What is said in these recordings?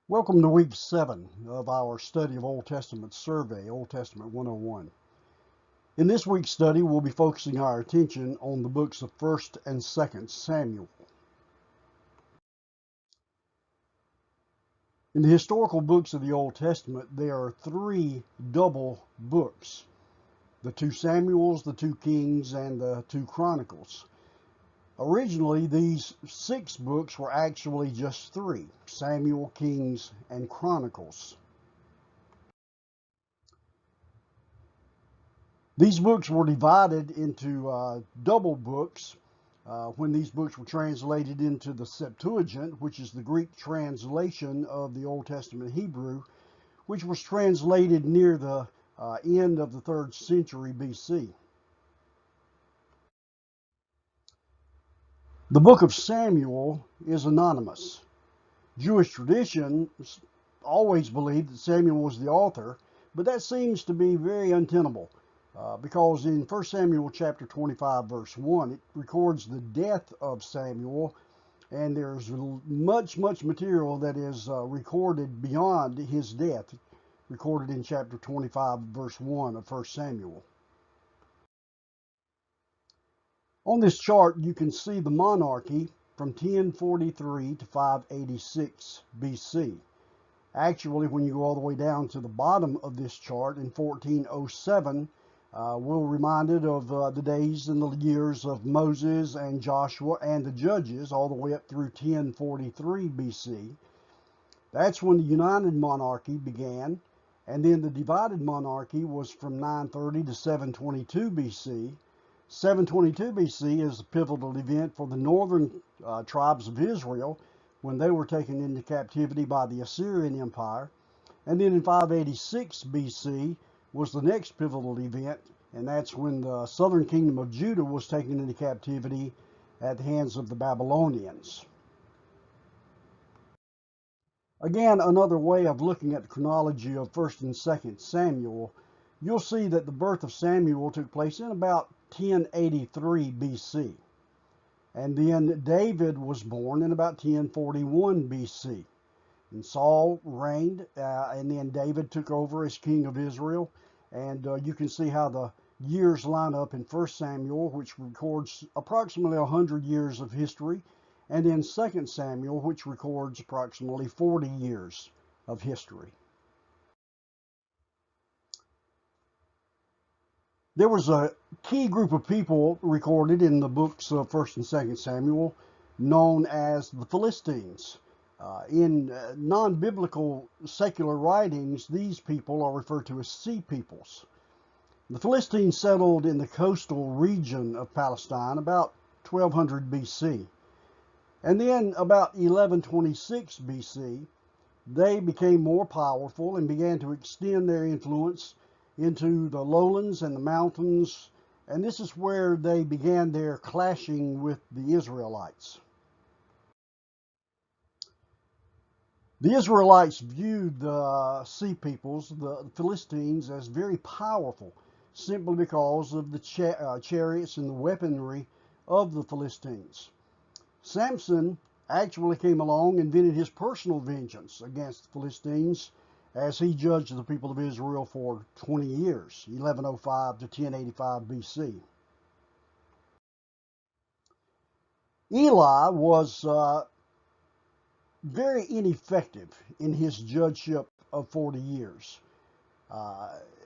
Welcome to week 7 of our study of Old Testament survey, Old Testament 101. In this week's study, we'll be focusing our attention on the books of 1st and 2nd Samuel. In the historical books of the Old Testament, there are 3 double books: the 2 Samuels, the 2 Kings, and the 2 Chronicles. Originally, these 6 books were actually just 3: Samuel, Kings, and Chronicles. These books were divided into double books when these books were translated into the Septuagint, which is the Greek translation of the Old Testament Hebrew, which was translated near the end of the 3rd century BC. The book of Samuel is anonymous. Jewish tradition always believed that Samuel was the author, but that seems to be very untenable. Because in 1 Samuel chapter 25 verse 1, it records the death of Samuel, and there's much material that is recorded beyond his death, recorded in chapter 25 verse 1 of 1 Samuel. On this chart you can see the monarchy from 1043 to 586 BC. Actually, when you go all the way down to the bottom of this chart in 1407, we're reminded of the days and the years of Moses and Joshua and the judges all the way up through 1043 BC. That's when the United Monarchy began, and then the divided monarchy was from 930 to 722 BC. 722 BC is a pivotal event for the northern tribes of Israel when they were taken into captivity by the Assyrian Empire. And then in 586 BC was the next pivotal event, and that's when the southern kingdom of Judah was taken into captivity at the hands of the Babylonians. Again, another way of looking at the chronology of 1st and 2nd Samuel, you'll see that the birth of Samuel took place in about 1083 BC. And then David was born in about 1041 BC. And Saul reigned, and then David took over as king of Israel. And you can see how the years line up in 1 Samuel, which records approximately 100 years of history, and then 2 Samuel, which records approximately 40 years of history. There was a key group of people recorded in the books of 1st and 2nd Samuel known as the Philistines. In non-biblical secular writings, these people are referred to as sea peoples. The Philistines settled in the coastal region of Palestine about 1200 BC. And then about 1126 BC, they became more powerful and began to extend their influence into the lowlands and the mountains, and this is where they began their clashing with the Israelites. The Israelites viewed the sea peoples, the Philistines, as very powerful, simply because of the chariots and the weaponry of the Philistines. Samson actually came along and vented his personal vengeance against the Philistines as he judged the people of Israel for 20 years, 1105 to 1085 BC. Eli was very ineffective in his judgeship of 40 years.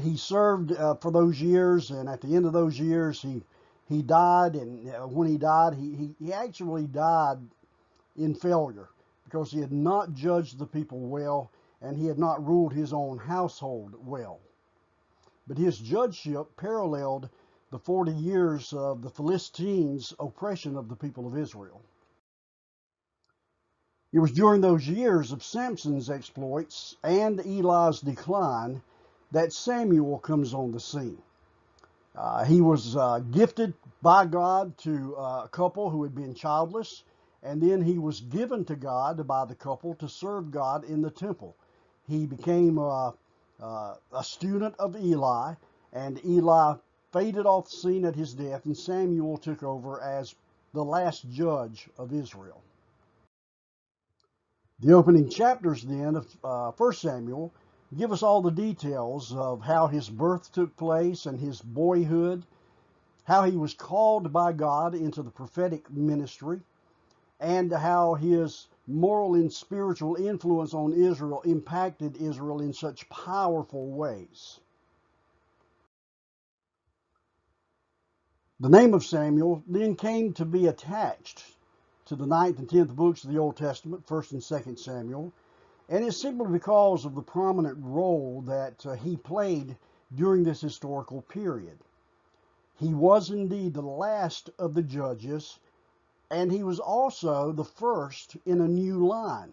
He served for those years, and at the end of those years, he died, and when he died, he actually died in failure because he had not judged the people well, and he had not ruled his own household well. But his judgeship paralleled the 40 years of the Philistines' oppression of the people of Israel. It was during those years of Samson's exploits and Eli's decline that Samuel comes on the scene. He was gifted by God to a couple who had been childless, and then he was given to God by the couple to serve God in the temple. He became a student of Eli, and Eli faded off the scene at his death, and Samuel took over as the last judge of Israel. The opening chapters then of 1 Samuel give us all the details of how his birth took place and his boyhood, how he was called by God into the prophetic ministry, and how his moral and spiritual influence on Israel impacted Israel in such powerful ways. The name of Samuel then came to be attached to the 9th and 10th books of the Old Testament, 1st and 2nd Samuel, and it's simply because of the prominent role that he played during this historical period. He was indeed the last of the judges, and he was also the first in a new line,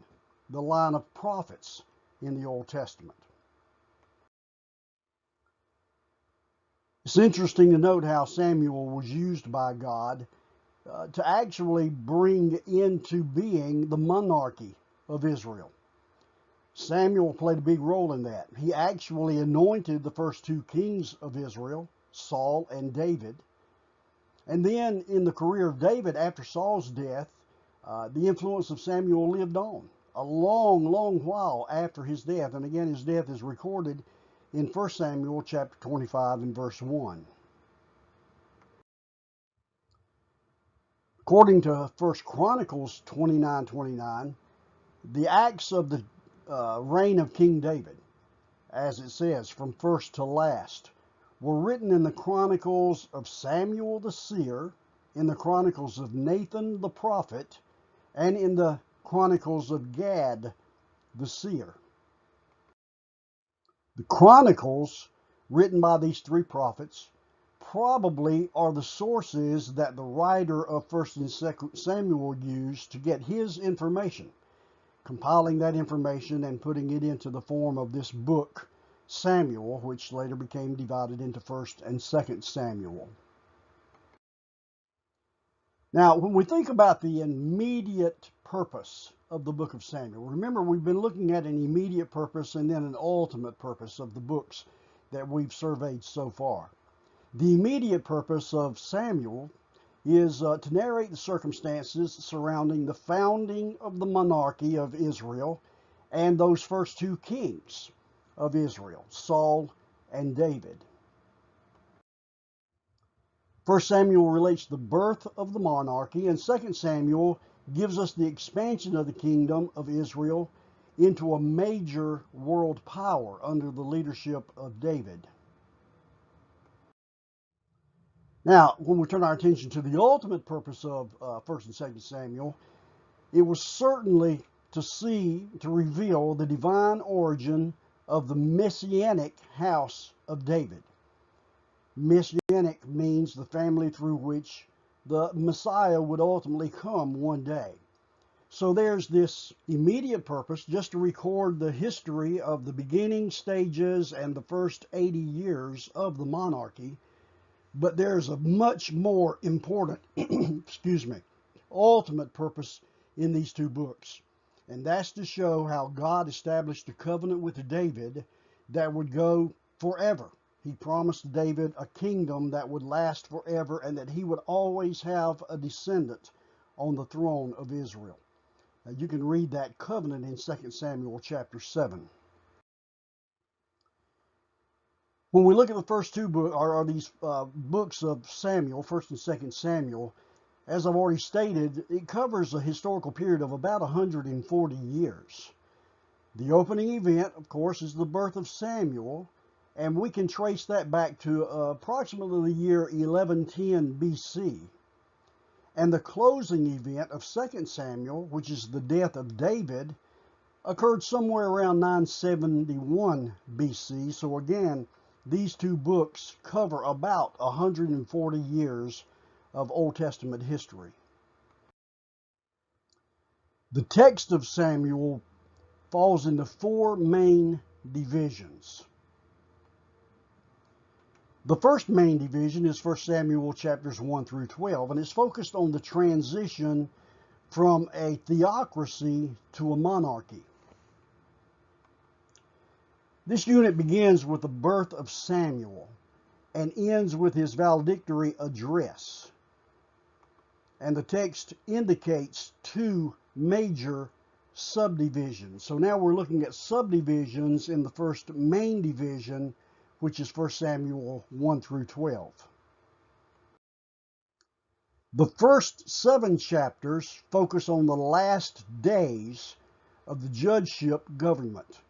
the line of prophets in the Old Testament. It's interesting to note how Samuel was used by God to actually bring into being the monarchy of Israel. Samuel played a big role in that. He actually anointed the first two kings of Israel, Saul and David. And then in the career of David, after Saul's death, the influence of Samuel lived on a long, long while after his death. And again, his death is recorded in 1 Samuel chapter 25 and verse 1. According to 1 Chronicles 29:29, the acts of the reign of King David, as it says, from first to last, were written in the chronicles of Samuel the seer, in the chronicles of Nathan the prophet, and in the chronicles of Gad the seer. The chronicles written by these three prophets probably are the sources that the writer of 1st and 2nd Samuel used to get his information, compiling that information and putting it into the form of this book, Samuel, which later became divided into 1st and 2nd Samuel. Now, when we think about the immediate purpose of the book of Samuel, remember we've been looking at an immediate purpose and then an ultimate purpose of the books that we've surveyed so far. The immediate purpose of Samuel is to narrate the circumstances surrounding the founding of the monarchy of Israel and those first two kings of Israel, Saul and David. 1 Samuel relates the birth of the monarchy, and 2 Samuel gives us the expansion of the kingdom of Israel into a major world power under the leadership of David. Now, when we turn our attention to the ultimate purpose of 1st and 2nd Samuel, it was certainly to reveal the divine origin of the messianic house of David. Messianic means the family through which the Messiah would ultimately come one day. So there's this immediate purpose just to record the history of the beginning stages and the first 80 years of the monarchy. But there's a much more important, ultimate purpose in these two books. And that's to show how God established a covenant with David that would go forever. He promised David a kingdom that would last forever and that he would always have a descendant on the throne of Israel. Now, you can read that covenant in 2 Samuel chapter 7. When we look at the first two books, or these books of Samuel, 1st and 2nd Samuel, as I've already stated, it covers a historical period of about 140 years. The opening event, of course, is the birth of Samuel, and we can trace that back to approximately the year 1110 BC. And the closing event of 2 Samuel, which is the death of David, occurred somewhere around 971 BC. So again, these two books cover about 140 years of Old Testament history. The text of Samuel falls into four main divisions. The first main division is 1 Samuel chapters 1 through 12, and it's focused on the transition from a theocracy to a monarchy. This unit begins with the birth of Samuel and ends with his valedictory address. And the text indicates two major subdivisions. So now we're looking at subdivisions in the first main division, which is 1 Samuel 1 through 12. The first 7 chapters focus on the last days of the judgeship government.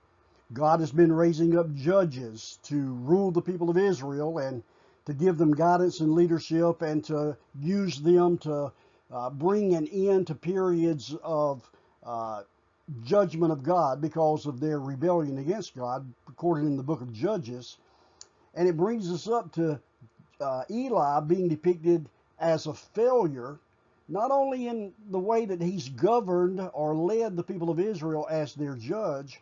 God has been raising up judges to rule the people of Israel and to give them guidance and leadership and to use them to bring an end to periods of judgment of God because of their rebellion against God, recorded in the book of Judges. And it brings us up to Eli being depicted as a failure, not only in the way that he's governed or led the people of Israel as their judge,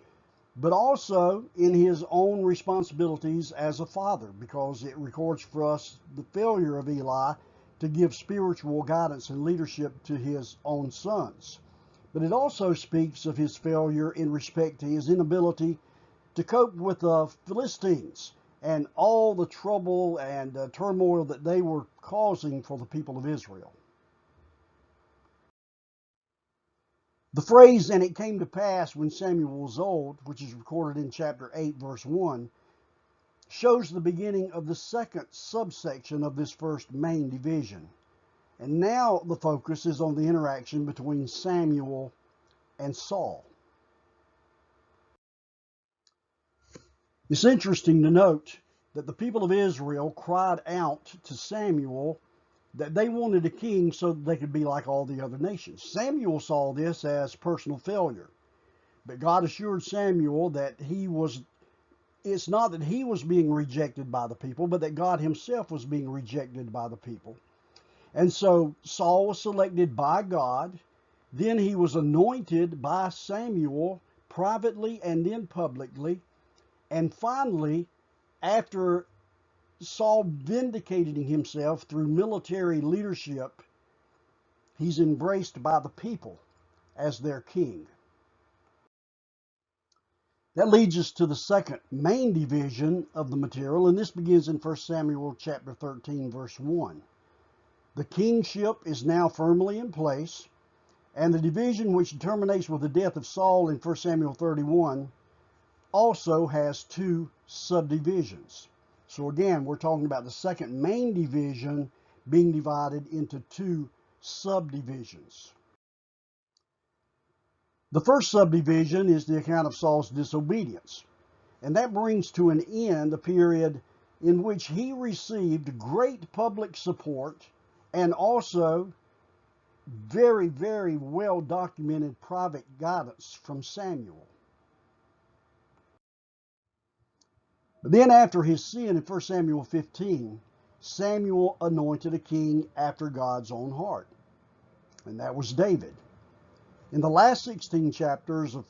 but also in his own responsibilities as a father, because it records for us the failure of Eli to give spiritual guidance and leadership to his own sons. But it also speaks of his failure in respect to his inability to cope with the Philistines and all the trouble and turmoil that they were causing for the people of Israel. The phrase, "and it came to pass when Samuel was old," which is recorded in chapter 8, verse 1, shows the beginning of the second subsection of this first main division. And now the focus is on the interaction between Samuel and Saul. It's interesting to note that the people of Israel cried out to Samuel that they wanted a king so that they could be like all the other nations. Samuel saw this as personal failure, but God assured Samuel that it's not that he was being rejected by the people, but that God himself was being rejected by the people. And so Saul was selected by God. Then he was anointed by Samuel privately and then publicly. And finally, after Saul vindicated himself through military leadership, he's embraced by the people as their king. That leads us to the second main division of the material, and this begins in 1 Samuel chapter 13, verse 1. The kingship is now firmly in place, and the division which terminates with the death of Saul in 1 Samuel 31 also has 2 subdivisions. So again, we're talking about the second main division being divided into 2 subdivisions. The first subdivision is the account of Saul's disobedience, and that brings to an end a period in which he received great public support and also very, very well documented private guidance from Samuel. But then after his sin in 1 Samuel 15, Samuel anointed a king after God's own heart, and that was David. In the last 16 chapters of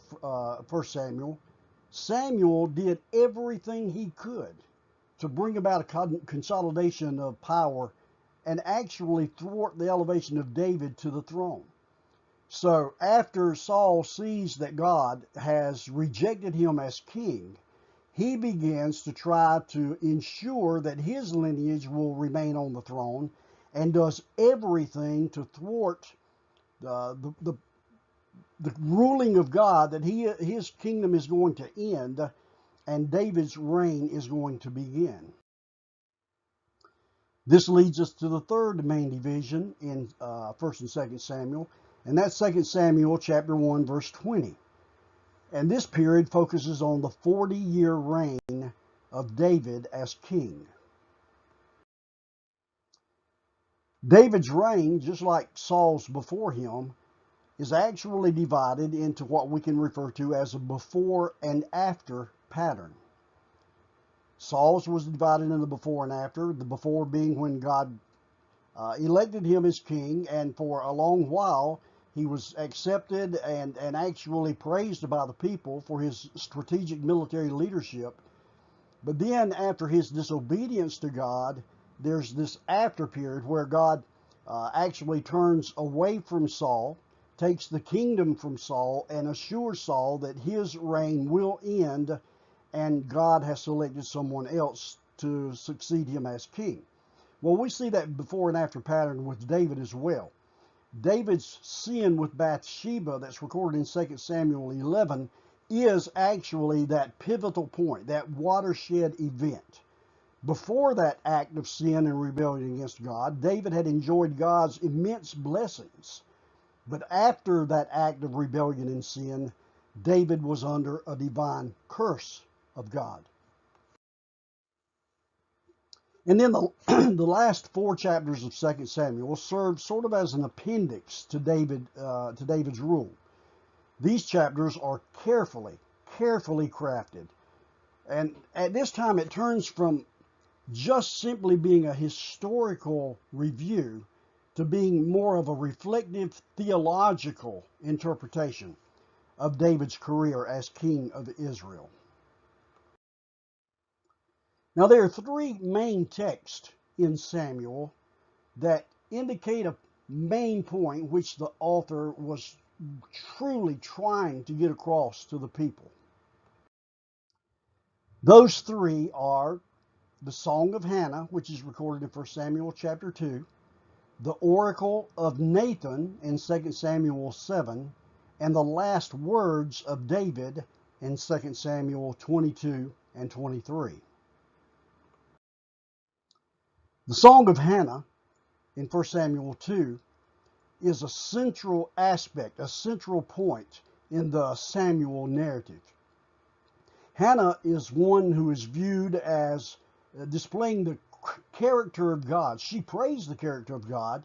1 Samuel, Samuel did everything he could to bring about a consolidation of power and actually thwart the elevation of David to the throne. So after Saul sees that God has rejected him as king, he begins to try to ensure that his lineage will remain on the throne and does everything to thwart the ruling of God, that his kingdom is going to end and David's reign is going to begin. This leads us to the third main division in 1 and 2 Samuel, and that's 2 Samuel chapter 1, verse 20. And this period focuses on the 40-year reign of David as king. David's reign, just like Saul's before him, is actually divided into what we can refer to as a before and after pattern. Saul's was divided into before and after, the before being when God elected him as king, and for a long while he was accepted and actually praised by the people for his strategic military leadership. But then after his disobedience to God, there's this after period where God actually turns away from Saul, takes the kingdom from Saul, and assures Saul that his reign will end and God has selected someone else to succeed him as king. Well, we see that before and after pattern with David as well. David's sin with Bathsheba that's recorded in 2 Samuel 11 is actually that pivotal point, that watershed event. Before that act of sin and rebellion against God, David had enjoyed God's immense blessings. But after that act of rebellion and sin, David was under a divine curse of God. And then the, the last 4 chapters of 2 Samuel serve sort of as an appendix to David's rule. These chapters are carefully crafted. And at this time, it turns from just simply being a historical review to being more of a reflective theological interpretation of David's career as king of Israel. Now, there are 3 main texts in Samuel that indicate a main point which the author was truly trying to get across to the people. Those 3 are the Song of Hannah, which is recorded in 1 Samuel chapter 2, the Oracle of Nathan in 2 Samuel 7, and the last words of David in 2 Samuel 22 and 23. The Song of Hannah in 1 Samuel 2 is a central aspect, a central point in the Samuel narrative. Hannah is one who is viewed as displaying the character of God. She praised the character of God.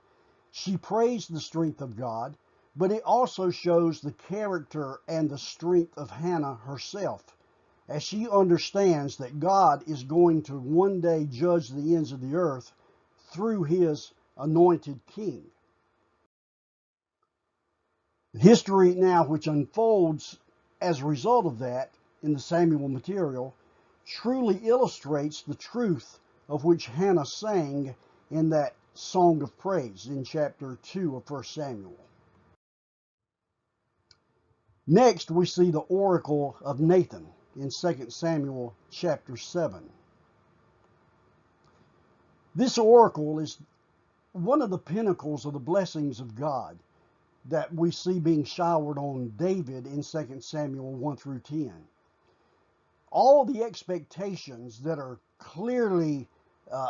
She praised the strength of God, but it also shows the character and the strength of Hannah herself, as she understands that God is going to one day judge the ends of the earth through his anointed king. History now which unfolds as a result of that in the Samuel material truly illustrates the truth of which Hannah sang in that song of praise in chapter 2 of 1 Samuel. Next, we see the oracle of Nathan in 2 Samuel chapter 7. This oracle is one of the pinnacles of the blessings of God that we see being showered on David in 2 Samuel 1 through 10. All the expectations that are clearly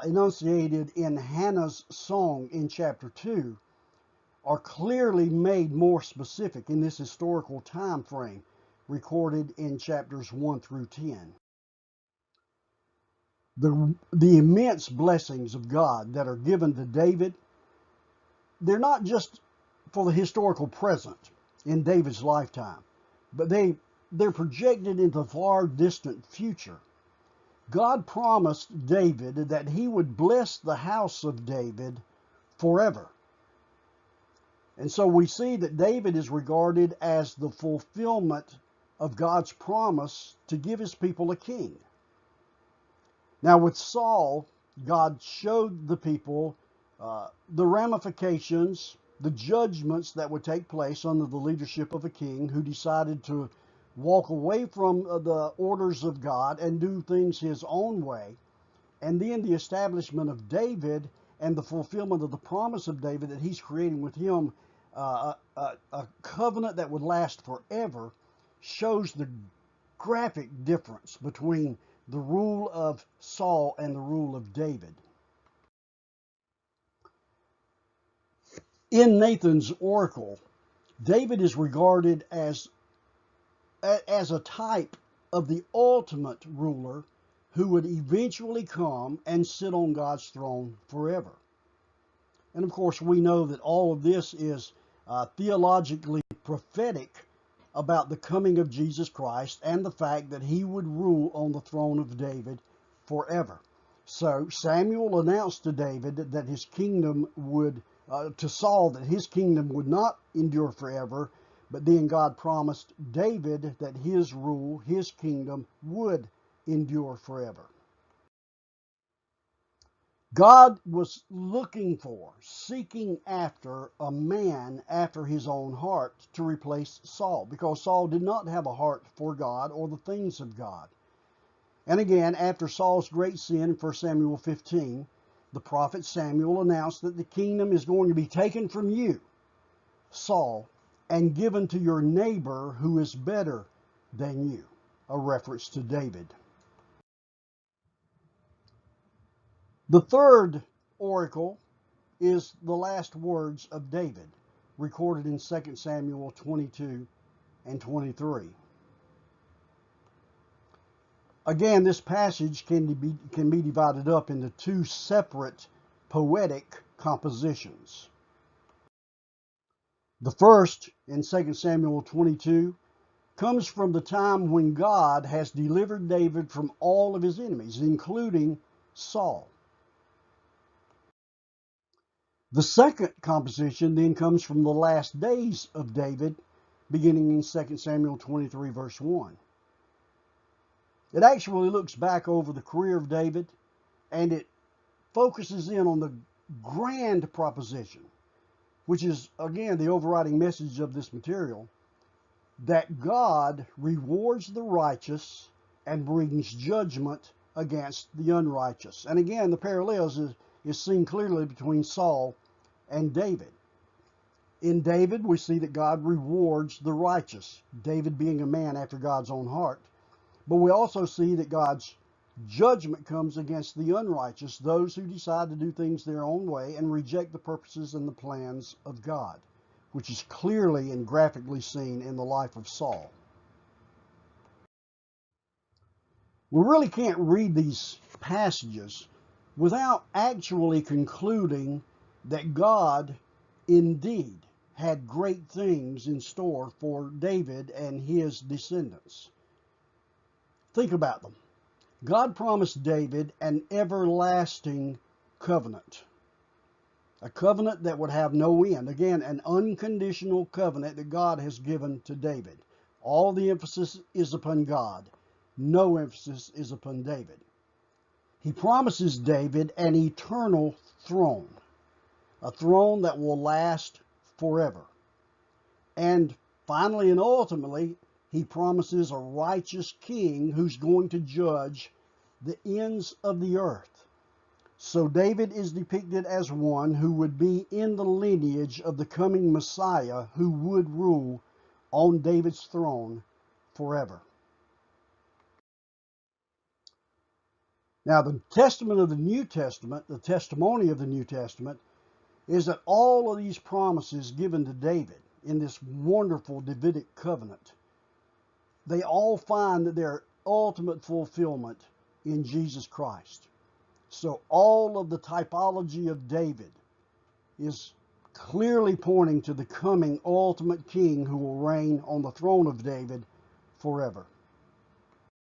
enunciated in Hannah's song in chapter 2 are clearly made more specific in this historical time frame recorded in chapters 1 through 10. The immense blessings of God that are given to David, they're not just for the historical present in David's lifetime, but they're projected into the far distant future. God promised David that he would bless the house of David forever. And so we see that David is regarded as the fulfillment of God's promise to give his people a king. Now with Saul, God showed the people the ramifications, the judgments that would take place under the leadership of a king who decided to walk away from the orders of God and do things his own way. And then the establishment of David and the fulfillment of the promise of David that he's creating with him a covenant that would last forever shows the graphic difference between the rule of Saul and the rule of David. In Nathan's oracle, David is regarded as a type of the ultimate ruler who would eventually come and sit on God's throne forever. And of course, we know that all of this is theologically prophetic about the coming of Jesus Christ and the fact that he would rule on the throne of David forever. So Samuel announced to David that his kingdom would, to Saul, that his kingdom would not endure forever, but then God promised David that his rule, his kingdom, would endure forever. God was looking for, seeking after a man after his own heart to replace Saul, because Saul did not have a heart for God or the things of God. And again, after Saul's great sin in 1 Samuel 15, the prophet Samuel announced that the kingdom is going to be taken from you Saul, and given to your neighbor who is better than you. A reference to David. The third oracle is the last words of David, recorded in 2 Samuel 22 and 23. Again, this passage can be divided up into two separate poetic compositions. The first, in 2 Samuel 22, comes from the time when God has delivered David from all of his enemies, including Saul. The second composition then comes from the last days of David, beginning in 2 Samuel 23, verse 1. It actually looks back over the career of David, and it focuses in on the grand proposition, which is, again, the overriding message of this material, that God rewards the righteous and brings judgment against the unrighteous. And again, the parallels is seen clearly between Saul and David. In David, we see that God rewards the righteous, David being a man after God's own heart. But we also see that God's judgment comes against the unrighteous, those who decide to do things their own way and reject the purposes and the plans of God, which is clearly and graphically seen in the life of Saul. We really can't read these passages without actually concluding that God indeed had great things in store for David and his descendants. Think about them. God promised David an everlasting covenant, a covenant that would have no end. Again, an unconditional covenant that God has given to David. All the emphasis is upon God. No emphasis is upon David. He promises David an eternal throne, a throne that will last forever. And finally and ultimately, he promises a righteous king who's going to judge the ends of the earth. So David is depicted as one who would be in the lineage of the coming Messiah who would rule on David's throne forever. Now, the testament of the New Testament, the testimony of the New Testament, is that all of these promises given to David in this wonderful Davidic covenant, they all find their ultimate fulfillment in Jesus Christ. So all of the typology of David is clearly pointing to the coming ultimate king who will reign on the throne of David forever.